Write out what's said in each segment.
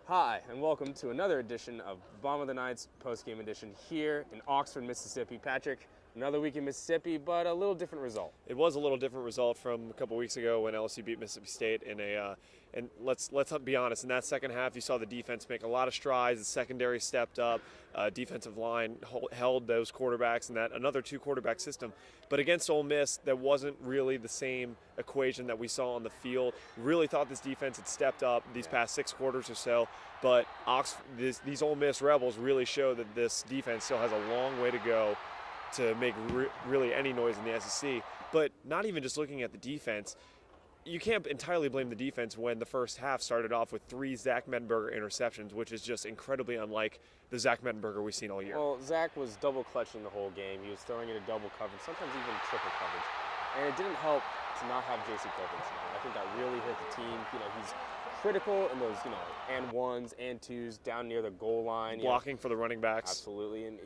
Hi, and welcome to another edition of Bomb of the Night's Postgame edition here in Oxford, Mississippi. Patrick, another week in Mississippi, but a little different result. It was a little different result from a couple weeks ago when LSU beat Mississippi State in and let's be honest, in that second half you saw the defense make a lot of strides. The secondary stepped up, defensive line held those quarterbacks and that another two-quarterback system. But against Ole Miss, that wasn't really the same equation that we saw on the field. Really thought this defense had stepped up these past 6 quarters or so, but these Ole Miss Rebels really show that this defense still has a long way to go to make really any noise in the SEC. But not even just looking at the defense, you can't entirely blame the defense when the first half started off with 3 Zach Mettenberger interceptions, which is just incredibly unlike the Zach Mettenberger we've seen all year. Well, Zach was double clutching the whole game. He was throwing into double coverage, sometimes even triple coverage. And it didn't help to not have J.C. Copeland tonight. I think that really hit the team. He's critical in those, and ones and twos down near the goal line. Blocking for the running backs. Absolutely. And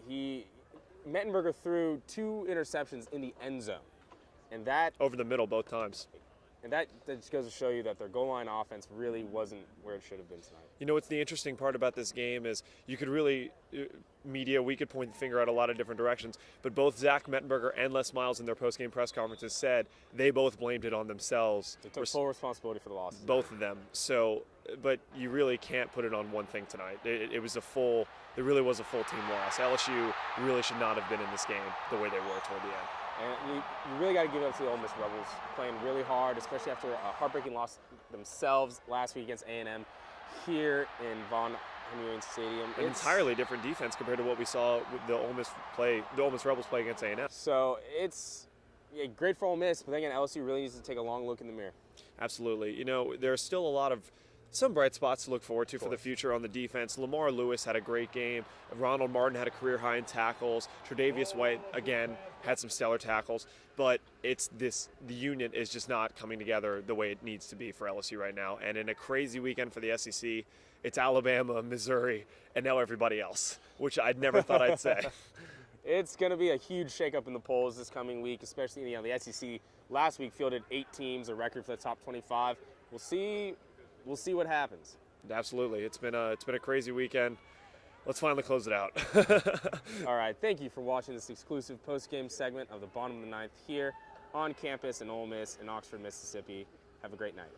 Mettenberger threw 2 interceptions in the end zone. And that over the middle both times. And that just goes to show you that their goal line offense really wasn't where it should have been tonight. What's the interesting part about this game is you could really, we could point the finger at a lot of different directions, but both Zach Mettenberger and Les Miles in their post-game press conferences said they both blamed it on themselves. They took full responsibility for the loss. Both of them. So, but you really can't put it on one thing tonight. It really was a full team loss. LSU really should not have been in this game the way they were toward the end. And you really got to give it up to the Ole Miss Rebels, playing really hard, especially after a heartbreaking loss themselves last week against A&M here in Von Henry Stadium. An entirely different defense compared to what we saw with the Ole Miss Rebels play against A&M. So it's great for Ole Miss, but then again, LSU really needs to take a long look in the mirror. Absolutely. There's still a lot of some bright spots to look forward to for the future on the defense. Lamar Lewis had a great game. Ronald Martin had a career high in tackles. Tre'Davious White, again, had some stellar tackles. But the unit is just not coming together the way it needs to be for LSU right now. And in a crazy weekend for the SEC, it's Alabama, Missouri, and now everybody else, which I'd never thought I'd say. It's going to be a huge shakeup in the polls this coming week, especially the SEC last week fielded 8 teams, a record for the top 25. We'll see what happens. Absolutely. It's been a crazy weekend. Let's finally close it out. All right. Thank you for watching this exclusive post-game segment of the Bottom of the Ninth here on campus in Ole Miss in Oxford, Mississippi. Have a great night.